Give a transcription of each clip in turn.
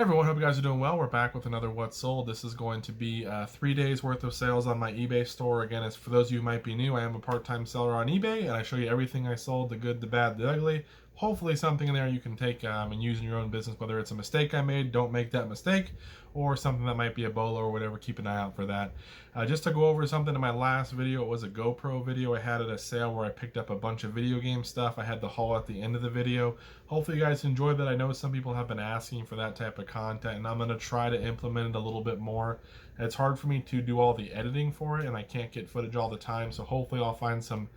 Everyone, hope you guys are doing well. We're back with another What's Sold. This is going to be 3 days worth of sales on my eBay store. Again, as for those of you who might be new, I am a part-time seller on eBay, and I show you everything I sold, the good, the bad, the ugly. Hopefully something in there you can take and use in your own business, whether it's a mistake I made, don't make that mistake, or something that might be a bolo or whatever. Keep an eye out for that. Just to go over something in my last video, it was a GoPro video I had at a sale where I picked up a bunch of video game stuff. I had the haul at the end of the video. Hopefully you guys enjoyed that. I know some people have been asking for that type of content, and I'm going to try to implement it a little bit more. It's hard for me to do all the editing for it, and I can't get footage all the time, so hopefully I'll find some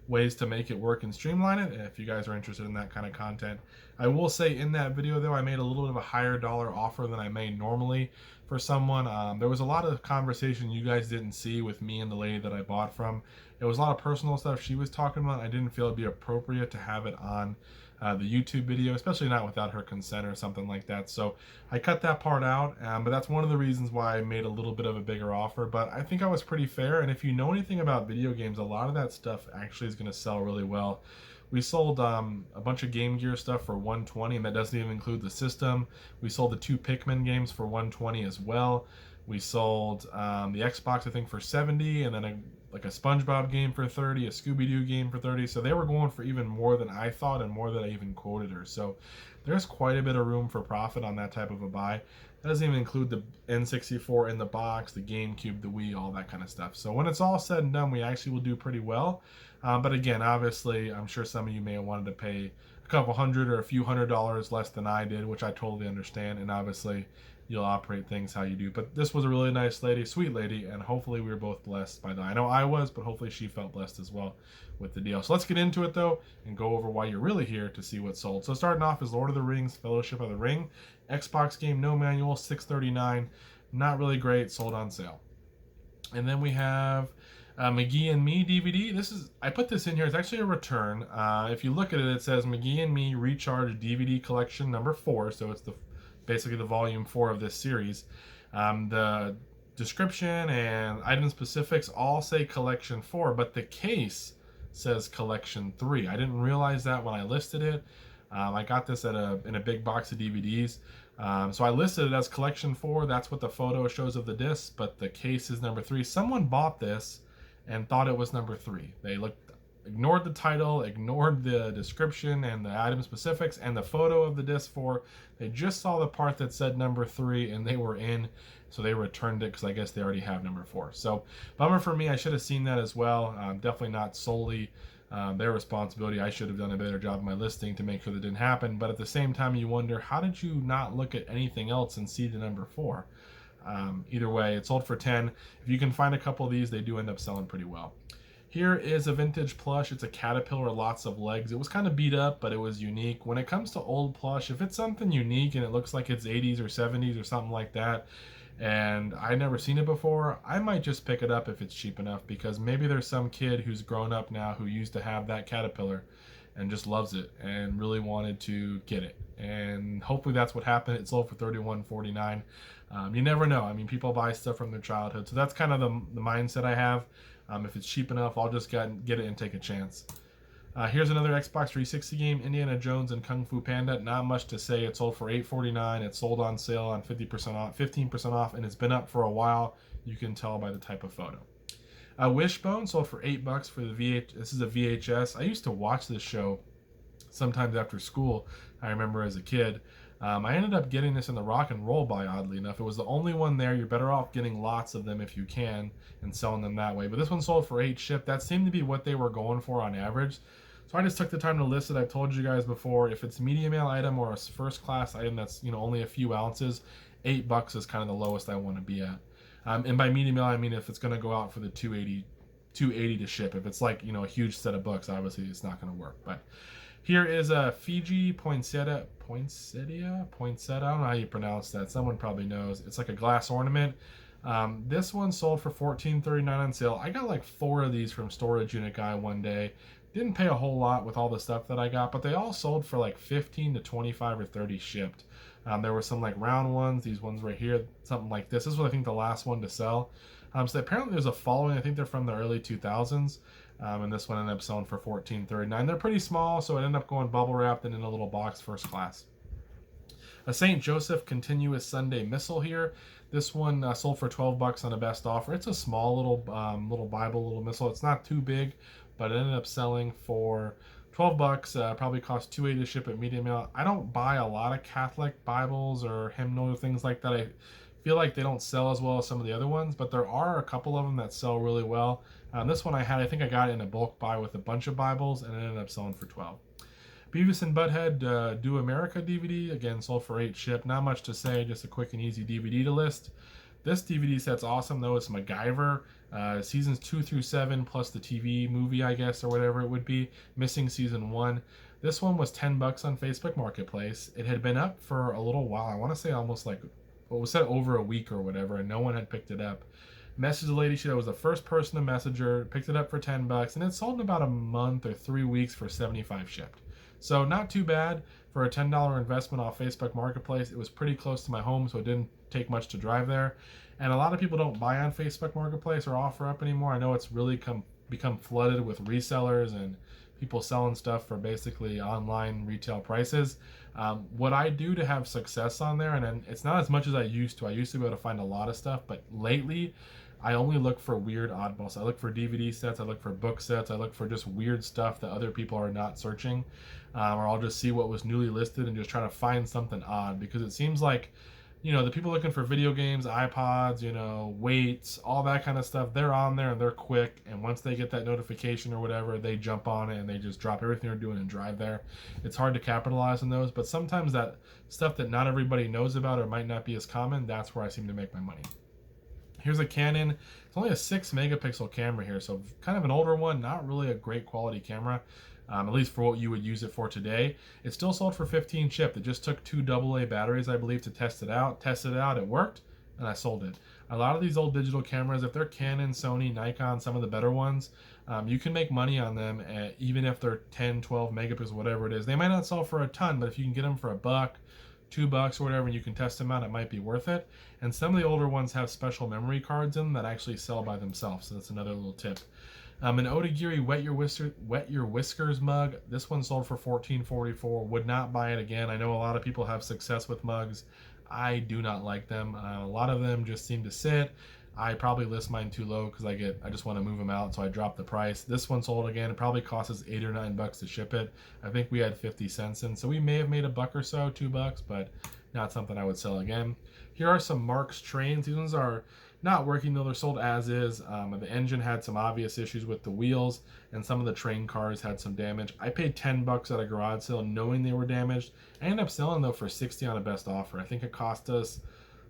ways to make it work and streamline it if you guys are interested in that kind of content. I will say in that video though, I made a little bit of a higher dollar offer than I may normally for someone. There was a lot of conversation you guys didn't see with me and the lady that I bought from. It was a lot of personal stuff she was talking about. I didn't feel it'd be appropriate to have it on the YouTube video, especially not without her consent or something like that. So I cut that part out, but that's one of the reasons why I made a little bit of a bigger offer. But I think I was pretty fair, and if you know anything about video games, a lot of that stuff actually is going to sell really well. We sold a bunch of Game Gear stuff for $120, and that doesn't even include the system. We sold the 2 Pikmin games for $120 as well. We sold the Xbox, I think, for $70, and then like a SpongeBob game for $30, a Scooby-Doo game for $30. So they were going for even more than I thought and more than I even quoted her. So there's quite a bit of room for profit on that type of a buy. That doesn't even include the N64 in the box, the GameCube, the Wii, all that kind of stuff. So when it's all said and done, we actually will do pretty well. But again, obviously, I'm sure some of you may have wanted to pay a couple hundred or a few $100s less than I did, which I totally understand. And obviously, you'll operate things how you do. But this was a really nice lady, sweet lady, and hopefully we were both blessed by that. I know I was, but hopefully she felt blessed as well with the deal. So let's get into it though and go over why you're really here to see what's sold. So starting off is Lord of the Rings, Fellowship of the Ring, Xbox game, no manual, $639. Not really great, sold on sale. And then we have McGee and Me DVD. I put this in here. It's actually a return. If you look at it, it says McGee and Me Recharge DVD Collection number 4. So it's basically the volume 4 of this series. The description and item specifics all say collection 4, but the case says collection 3. I didn't realize that when I listed it. I got this in a big box of DVDs. So I listed it as collection 4. That's what the photo shows of the disc, but the case is number 3. Someone bought this and thought it was number 3. They ignored the title, ignored the description and the item specifics and the photo of the disc 4. They just saw the part that said number 3 and they were in, so they returned it because I guess they already have number 4. So bummer for me. I should have seen that as well. Definitely not solely their responsibility. I should have done a better job of my listing to make sure that didn't happen. But at the same time, you wonder, how did you not look at anything else and see the number 4? Either way, it sold for 10. If you can find a couple of these, they do end up selling pretty well. Here is a vintage plush. It's a caterpillar, lots of legs. It was kind of beat up, but it was unique. When it comes to old plush, if it's something unique and it looks like it's 80s or 70s or something like that, and I've never seen it before, I might just pick it up if it's cheap enough, because maybe there's some kid who's grown up now who used to have that caterpillar and just loves it and really wanted to get it. And hopefully that's what happened. It sold for $31.49. You never know. I mean, people buy stuff from their childhood. So that's kind of the mindset I have. If it's cheap enough, I'll just get it and take a chance. Here's another Xbox 360 game, Indiana Jones and Kung Fu Panda. Not much to say. It sold for $8.49. It sold on sale on 50% off, 15% off, and it's been up for a while. You can tell by the type of photo. Wishbone sold for $8 for the VH. This is a VHS. I used to watch this show sometimes after school. I remember as a kid. I ended up getting this in the rock and roll buy, oddly enough. It was the only one there. You're better off getting lots of them if you can and selling them that way. But this one sold for 8 shipped. That seemed to be what they were going for on average. So I just took the time to list it. I've told you guys before, if it's medium mail item or a first class item that's only a few ounces, $8 is kind of the lowest I want to be at. And by medium mail, I mean if it's going to go out for the $280 to ship. If it's like a huge set of books, obviously it's not going to work. But here is a Fiji poinsettia. I don't know how you pronounce that. Someone probably knows. It's like a glass ornament. This one sold for $14.39 on sale. I got like 4 of these from Storage Unit Guy one day. Didn't pay a whole lot with all the stuff that I got, but they all sold for like 15 to 25 or 30 shipped. There were some like round ones, these ones right here, something like this. This was, I think, the last one to sell. So apparently there's a following. I think they're from the early 2000s. And this one ended up selling for $14.39. They're pretty small, so it ended up going bubble wrapped and in a little box first class. A St. Joseph Continuous Sunday Missal here. This one sold for 12 bucks on a best offer. It's a small little Bible, little missal. It's not too big, but it ended up selling for 12 bucks. Probably cost $2.80 to ship at medium mail. I don't buy a lot of Catholic Bibles or hymnal or things like that. I feel like they don't sell as well as some of the other ones, but there are a couple of them that sell really well. This one I think I got it in a bulk buy with a bunch of Bibles, and it ended up selling for 12. Beavis and Butthead Do America DVD, again, sold for 8 ship. Not much to say, just a quick and easy DVD to list. This DVD set's awesome, though. It's MacGyver, seasons 2 through 7, plus the TV movie, I guess, or whatever it would be. Missing season 1. This one was 10 bucks on Facebook Marketplace. It had been up for a little while. I want to say almost like, well, it was said over a week or whatever, and no one had picked it up. Messaged the lady. She was the first person to message her. Picked it up for 10 bucks, and it sold in about a month or 3 weeks for 75 shipped. So not too bad for a $10 investment off Facebook Marketplace. It was pretty close to my home, so it didn't take much to drive there. And a lot of people don't buy on Facebook Marketplace or OfferUp anymore. I know it's really become flooded with resellers and people selling stuff for basically online retail prices. What I do to have success on there, and it's not as much as I used to. I used to be able to find a lot of stuff, but lately I only look for weird oddballs. I look for DVD sets, I look for book sets, I look for just weird stuff that other people are not searching. Or I'll just see what was newly listed and just try to find something odd, because it seems like, the people looking for video games, iPods, weights, all that kind of stuff, they're on there and they're quick. And once they get that notification or whatever, they jump on it and they just drop everything they're doing and drive there. It's hard to capitalize on those, but sometimes that stuff that not everybody knows about or might not be as common, that's where I seem to make my money. Here's a Canon. It's only a 6 megapixel camera here, so kind of an older one, not really a great quality camera, at least for what you would use it for today. It still sold for 15 shipped. It just took 2 AA batteries, I believe, to test it out. Tested it out, it worked, and I sold it. A lot of these old digital cameras, if they're Canon, Sony, Nikon, some of the better ones, you can make money on them, even if they're 10, 12 megapixels, whatever it is. They might not sell for a ton, but if you can get them for $1, $2 or whatever, and you can test them out, it might be worth it. And some of the older ones have special memory cards in them that actually sell by themselves, so that's another little tip. An Odagiri Wet Your Whiskers mug. This one sold for $14.44. Would not buy it again. I know a lot of people have success with mugs. I do not like them. A lot of them just seem to sit. I probably list mine too low because I just want to move them out, so I drop the price. This one sold again. It probably cost us $8 or $9 to ship it. I think we had 50 cents in, so we may have made $1 or so, $2, but not something I would sell again. Here are some Marks trains. These ones are not working though, they're sold as is. The engine had some obvious issues with the wheels, and some of the train cars had some damage. I paid $10 at a garage sale knowing they were damaged. I ended up selling though for 60 on a best offer. I think it cost us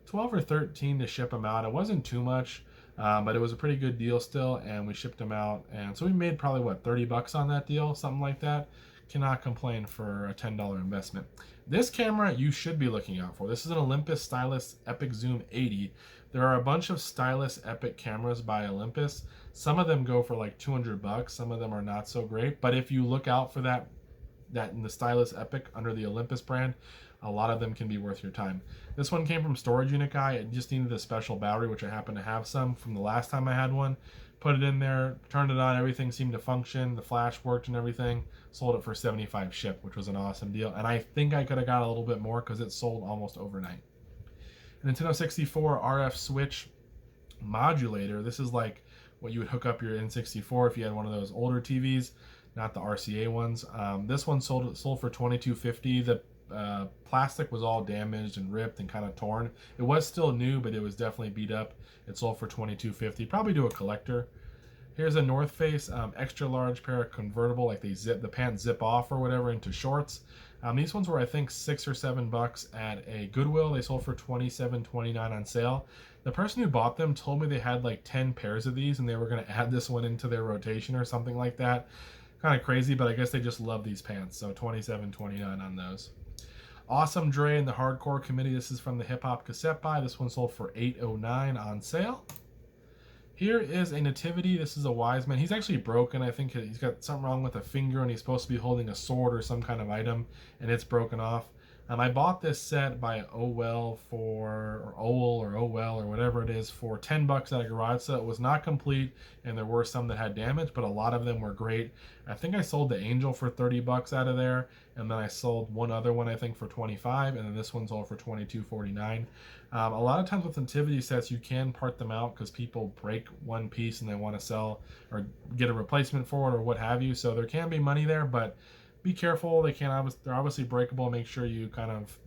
12 or 13 to ship them out. It wasn't too much, but it was a pretty good deal still, and we shipped them out. And so we made probably $30 on that deal, something like that. Cannot complain for a $10 investment. This camera you should be looking out for. This is an Olympus Stylus Epic Zoom 80. There are a bunch of Stylus Epic cameras by Olympus. Some of them go for like $200. Some of them are not so great. But if you look out for that in the Stylus Epic under the Olympus brand, a lot of them can be worth your time. This one came from Storage Unit Guy. It just needed a special battery, which I happen to have some from the last time I had one. Put it in there, turned it on, everything seemed to function. The flash worked and everything. Sold it for 75 ship, which was an awesome deal. And I think I could have got a little bit more because it sold almost overnight. Nintendo 64 RF switch modulator. This is like what you would hook up your N64 if you had one of those older TVs, not the RCA ones. This one sold for $22.50. The plastic was all damaged and ripped and kind of torn. It was still new, but it was definitely beat up. It sold for $22.50. Probably to a collector. Here's a North Face extra large pair of convertible, like the pants zip off or whatever into shorts. These ones were I think $6 or $7 at a Goodwill. They sold for $27.29 on sale. The person who bought them told me they had like 10 pairs of these and they were going to add this one into their rotation or something like that. Kind of crazy, but I guess they just love these pants. So $27.29 on those. Awesome Dre and the Hardcore Committee. This is from the Hip Hop Cassette Buy. This one sold for $8.09 on sale. Here is a nativity. This is a wise man. He's actually broken. I think he's got something wrong with a finger and he's supposed to be holding a sword or some kind of item and it's broken off. I bought this set by Owell or whatever it is for 10 bucks at a garage sale. It was not complete, and there were some that had damage, but a lot of them were great. I think I sold the Angel for 30 bucks out of there, and then I sold one other one I think for 25, and then this one sold for 22.49. A lot of times with nativity sets, you can part them out because people break one piece and they want to sell or get a replacement for it or what have you. So there can be money there, but be careful. They're obviously breakable. Make sure you kind of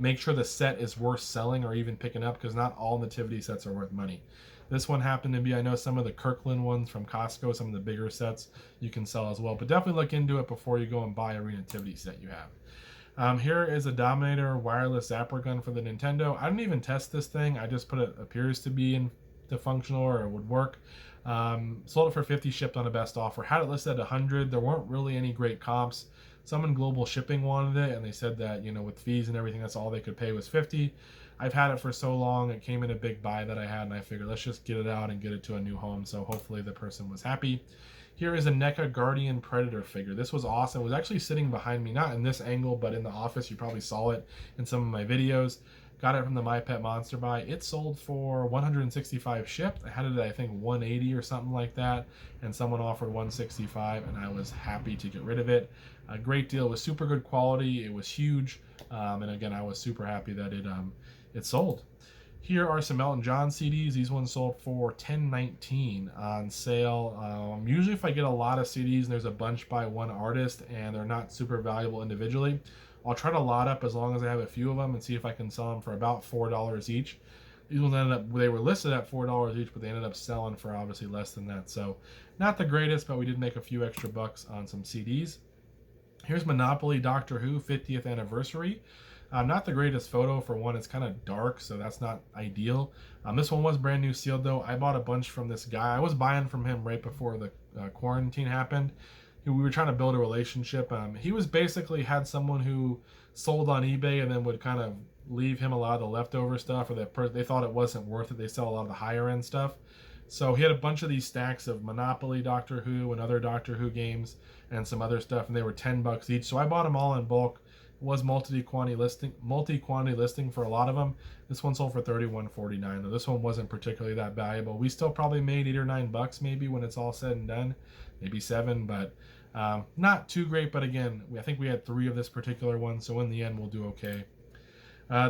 make sure the set is worth selling or even picking up, because not all nativity sets are worth money. This one happened to be, I know some of the Kirkland ones from Costco, some of the bigger sets you can sell as well, but definitely look into it before you go and buy a nativity set you have. Here is a Dominator wireless zapper gun for the Nintendo. I didn't even test this thing. I just put it appears to be in the functional or it would work. Sold it for 50, shipped on a best offer. Had it listed at 100. There weren't really any great comps. Someone global shipping wanted it, and they said that, with fees and everything, that's all they could pay was 50. I've had it for so long. It came in a big buy that I had, and I figured let's just get it out and get it to a new home. So hopefully the person was happy. Here is a NECA Guardian Predator figure. This was awesome. It was actually sitting behind me, not in this angle, but in the office. You probably saw it in some of my videos. Got it from the My Pet Monster Buy. It sold for 165 shipped. I had it at I think 180 or something like that, and someone offered 165, and I was happy to get rid of it. A great deal. It was super good quality. It was huge, and again, I was super happy that it sold. Here are some Elton John CDs. These ones sold for $10.19 on sale. Usually if I get a lot of CDs and there's a bunch by one artist and they're not super valuable individually, I'll try to lot up as long as I have a few of them and see if I can sell them for about $4 each. These ones they were listed at $4 each, but they ended up selling for obviously less than that. So not the greatest, but we did make a few extra bucks on some CDs. Here's Monopoly Doctor Who 50th anniversary. Not the greatest photo. For one, it's kind of dark, so that's not ideal. This one was brand new sealed though. I bought a bunch from this guy. I was buying from him right before the quarantine happened. We were trying to build a relationship. He was basically had someone who sold on eBay and then would kind of leave him a lot of the leftover stuff, or that they thought it wasn't worth it. They sell a lot of the higher end stuff. So he had a bunch of these stacks of Monopoly Doctor Who and other Doctor Who games and some other stuff, and they were 10 bucks each. So I bought them all in bulk. It was multi-quantity listing for a lot of them. This one sold for $31.49. Though this one wasn't particularly that valuable. We still probably made 8 or 9 bucks maybe when it's all said and done, maybe 7, but not too great. But again, I think we had 3 of this particular one, so in the end we'll do okay.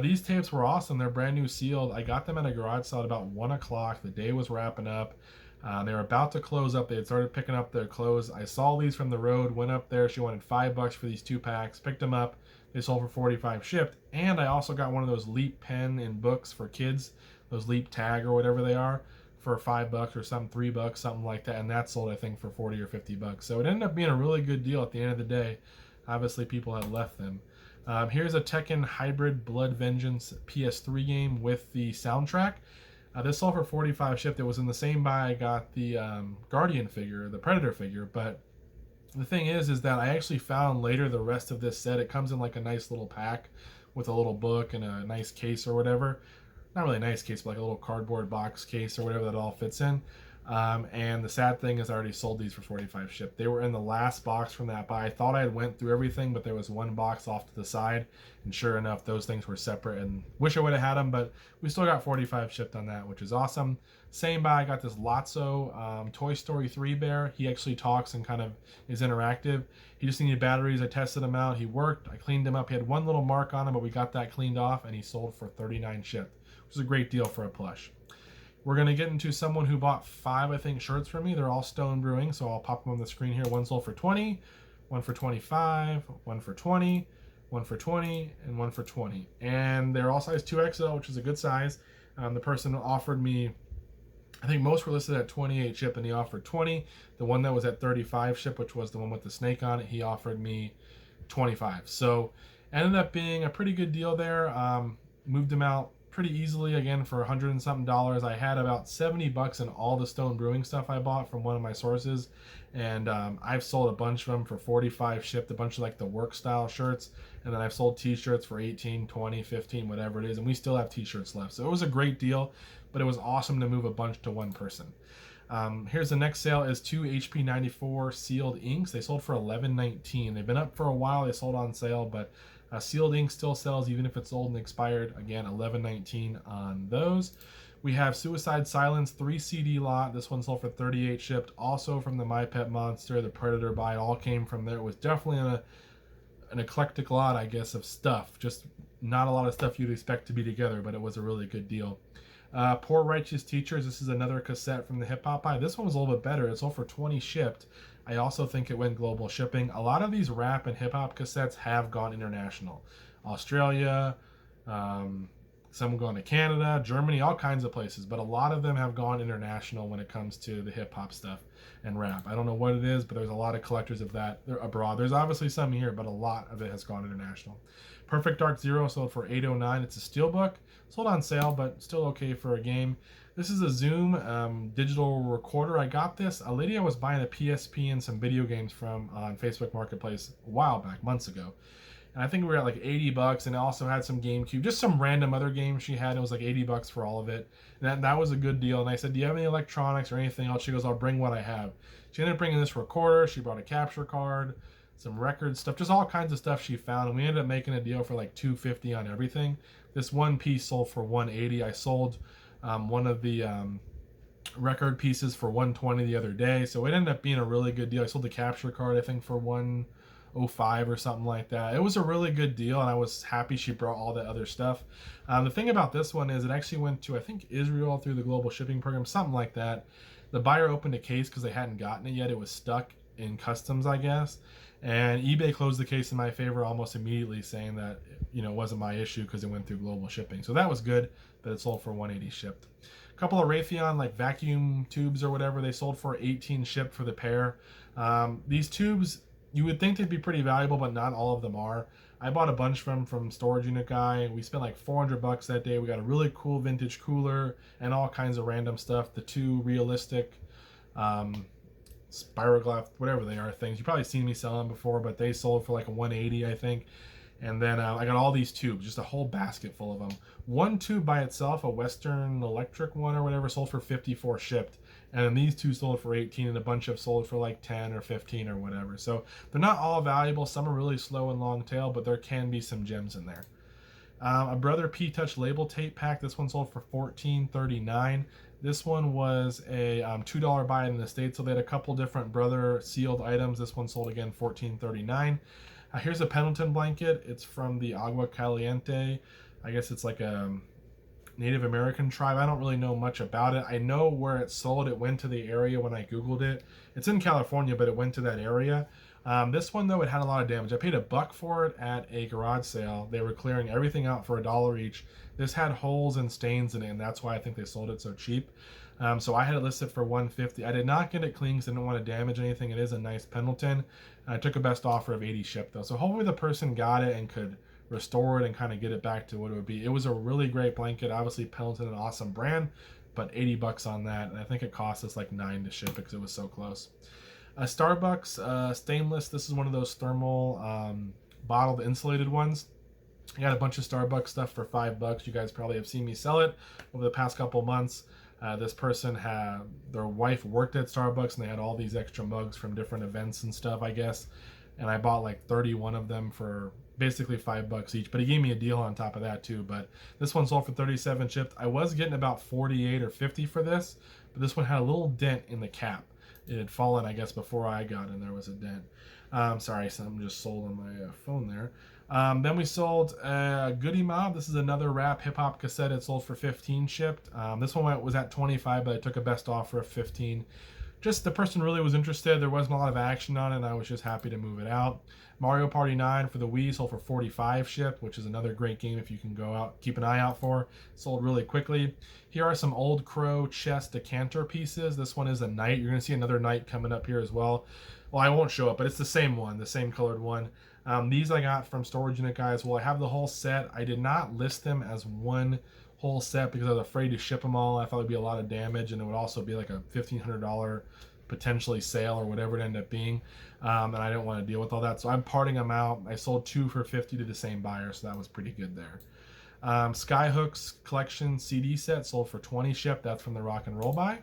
These tapes were awesome. They're brand new sealed. I got them at a garage sale at about 1 o'clock. The day was wrapping up. They were about to close up. They had started picking up their clothes. I saw these from the road, went up there. She wanted $5 for these 2 packs, picked them up. They sold for 45 shipped. And I also got one of those Leap pen and books for kids, those Leap tag or whatever they are, for $5 or some $3, something like that. And that sold, I think, for 40 or 50 bucks. So it ended up being a really good deal at the end of the day. Obviously, people had left them. Here's a Tekken Hybrid Blood Vengeance PS3 game with the soundtrack. This sold for 45 shipped. It was in the same buy I got the Guardian figure, the Predator figure. But the thing is that I actually found later the rest of this set. It comes in like a nice little pack with a little book and a nice case or whatever. Not really a nice case, but like a little cardboard box case or whatever that all fits in. And the sad thing is I already sold these for 45 shipped. They were in the last box from that buy. I thought I had went through everything, but there was one box off to the side, and sure enough, those things were separate, and wish I would have had them, but we still got 45 shipped on that, which is awesome. Same buy, I got this Lotso Toy Story 3 bear. He actually talks and kind of is interactive. He just needed batteries. I tested him out. He worked. I cleaned him up. He had one little mark on him, but we got that cleaned off, and he sold for 39 shipped, which is a great deal for a plush. We're going to get into someone who bought 5, I think, shirts from me. They're all Stone Brewing, so I'll pop them on the screen here. One sold for 20, one for 25, one for 20, one for 20, and one for 20. And they're all size 2XL, which is a good size. The person offered me, I think most were listed at 28 ship, and he offered 20. The one that was at 35 ship, which was the one with the snake on it, he offered me 25. So ended up being a pretty good deal there. Moved them out pretty easily, again, for $100 and something. I had about 70 bucks in all the Stone Brewing stuff I bought from one of my sources, and I've sold a bunch of them for 45 shipped, a bunch of like the work style shirts, and then I've sold t-shirts for 18, 20, 15, whatever it is, and we still have t-shirts left. So it was a great deal, but it was awesome to move a bunch to one person. Here's the next sale is 2 HP 94 sealed inks. They sold for $11.19. They've been up for a while. They sold on sale, but Sealed ink still sells even if it's old and expired. Again, $11.19 on those. We have Suicide Silence 3 CD lot. This one sold for $38 shipped. Also from the My Pet Monster, the Predator buy. It all came from there. It was definitely an eclectic lot, I guess, of stuff. Just not a lot of stuff you'd expect to be together, but it was a really good deal. Poor Righteous Teachers. This is another cassette from the Hip Hop Buy. This one was a little bit better. It sold for $20 shipped. I also think it went global shipping. A lot of these rap and hip hop cassettes have gone international. Australia, some going to Canada, Germany, all kinds of places. But a lot of them have gone international when it comes to the hip hop stuff and rap. I don't know what it is, but there's a lot of collectors of that abroad. There's obviously some here, but a lot of it has gone international. Perfect Dark Zero sold for $8.09. It's a steelbook. Sold on sale, but still okay for a game. This is a Zoom digital recorder. I got this. A lady I was buying a PSP and some video games from on Facebook Marketplace a while back, months ago. And I think we were at like $80, and it also had some GameCube, just some random other games she had. It was like $80 for all of it. And that was a good deal. And I said, do you have any electronics or anything else? She goes, I'll bring what I have. She ended up bringing this recorder. She brought a capture card, some record stuff, just all kinds of stuff she found. And we ended up making a deal for like $250 on everything. This one piece sold for $180. I sold one of the record pieces for $120 the other day, so it ended up being a really good deal. I sold the capture card, I think, for $105 or something like that. It was a really good deal, and I was happy she brought all the other stuff. The thing about this one is it actually went to, I think, Israel through the global shipping program, something like that. The buyer opened a case because they hadn't gotten it yet. It was stuck in customs, I guess. And eBay closed the case in my favor almost immediately, saying that, it wasn't my issue because it went through global shipping. So that was good that it sold for $180 shipped. A couple of Raytheon like vacuum tubes or whatever, they sold for $18 shipped for the pair. These tubes, you would think they'd be pretty valuable, but not all of them are. I bought a bunch from Storage Unit Guy. We spent like $400 that day. We got a really cool vintage cooler and all kinds of random stuff. The two realistic Spiroglyph, whatever they are, things. You've probably seen me sell them before, but they sold for like a $180, I think. And then I got all these tubes, just a whole basket full of them. One tube by itself, a Western Electric one or whatever, sold for $54 shipped. And then these two sold for $18, and a bunch of sold for like $10 or $15 or whatever. So they're not all valuable. Some are really slow and long tail, but there can be some gems in there. A Brother P-Touch label tape pack. This one sold for $14.39. This one was a $2 buy in the States, so they had a couple different Brother sealed items. This one sold again $14.39. Here's a Pendleton blanket. It's from the Agua Caliente. I guess it's like a Native American tribe. I don't really know much about it. I know where it's sold. It went to the area when I Googled it. It's in California, but it went to that area. This one, though, it had a lot of damage. I paid $1 for it at a garage sale. They were clearing everything out for $1 each. This had holes and stains in it, and that's why I think they sold it so cheap. So I had it listed for $150. I did not get it clean because I didn't want to damage anything. It is a nice Pendleton. I took a best offer of $80 shipped, though. So hopefully the person got it and could restore it and kind of get it back to what it would be. It was a really great blanket. Obviously, Pendleton, an awesome brand, but $80 on that. And I think it cost us like $9 to ship because it was so close. Starbucks stainless. This is one of those thermal bottled insulated ones. I got a bunch of Starbucks stuff for $5. You guys probably have seen me sell it over the past couple months. This person had, their wife worked at Starbucks, and they had all these extra mugs from different events and stuff, I guess. And I bought like 31 of them for basically $5 each, but he gave me a deal on top of that too. But this one sold for 37 shipped. I was getting about 48 or 50 for this, but this one had a little dent in the cap. It had fallen, I guess, before I got in. There was a dent. Sorry, something just sold on my phone there. Then we sold Goody Mob. This is another rap hip-hop cassette. It sold for 15 shipped. This one was at 25, but I took a best offer of 15. Just the person really was interested. There wasn't a lot of action on it, and I was just happy to move it out. Mario Party 9 for the Wii sold for 45 shipped, which is another great game if you can go out, keep an eye out for. Sold really quickly. Here are some Old Crow chess decanter pieces. This one is a knight. You're going to see another knight coming up here as well. Well, I won't show it, but it's the same one, the same colored one. These I got from Storage Unit Guys. Well, I have the whole set. I did not list them as one whole set because I was afraid to ship them all. I thought it would be a lot of damage, and it would also be like a $1,500 potentially sale or whatever it ended up being. And I didn't want to deal with all that. So I'm parting them out. I sold 2 for 50 to the same buyer, so that was pretty good there. Skyhook's collection CD set sold for 20 shipped. That's from the Rock and Roll Buy.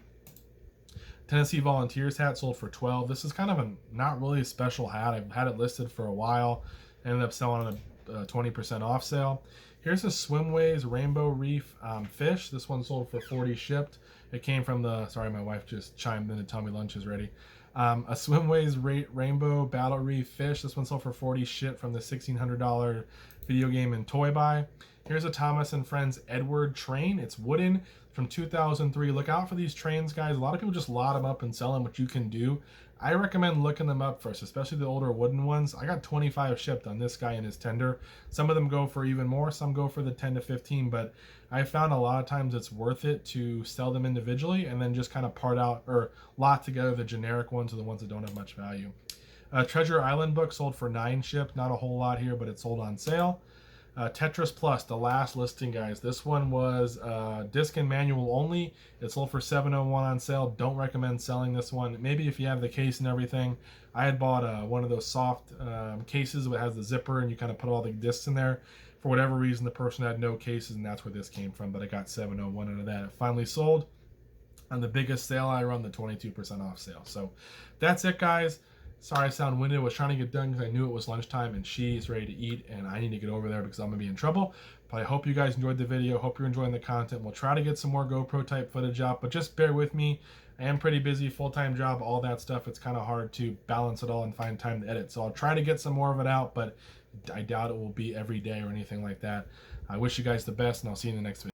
Tennessee Volunteers hat sold for 12. This is kind of a not really a special hat. I've had it listed for a while. Ended up selling it 20% off sale. Here's a Swimways Rainbow Reef fish. This one sold for 40 shipped. It came from the, sorry, my wife just chimed in to tell me lunch is ready. A Swimways Rainbow Battle Reef fish. This one sold for 40 shipped from the $1,600 video game and toy buy. Here's a Thomas and Friends Edward train. It's wooden from 2003. Look out for these trains, guys. A lot of people just lot them up and sell them, which you can do. I recommend looking them up first, especially the older wooden ones. I got 25 shipped on this guy and his tender. Some of them go for even more, some go for the 10 to 15, but I found a lot of times it's worth it to sell them individually and then just kind of part out or lot together the generic ones or the ones that don't have much value. Treasure Island book sold for 9 shipped. Not a whole lot here, but it sold on sale. Tetris Plus, the last listing, guys. This one was disc and manual only. It sold for $701 on sale. Don't recommend selling this one. Maybe if you have the case and everything. I had bought one of those soft cases that has the zipper and you kind of put all the discs in there. For whatever reason, the person had no cases, and that's where this came from. But I got $701 out of that. It finally sold on the biggest sale I run, the 22% off sale. So that's it, guys. Sorry I sound winded. I was trying to get done because I knew it was lunchtime and she's ready to eat and I need to get over there because I'm going to be in trouble. But I hope you guys enjoyed the video. Hope you're enjoying the content. We'll try to get some more GoPro type footage out, but just bear with me. I am pretty busy, full-time job, all that stuff. It's kind of hard to balance it all and find time to edit. So I'll try to get some more of it out, but I doubt it will be every day or anything like that. I wish you guys the best and I'll see you in the next video.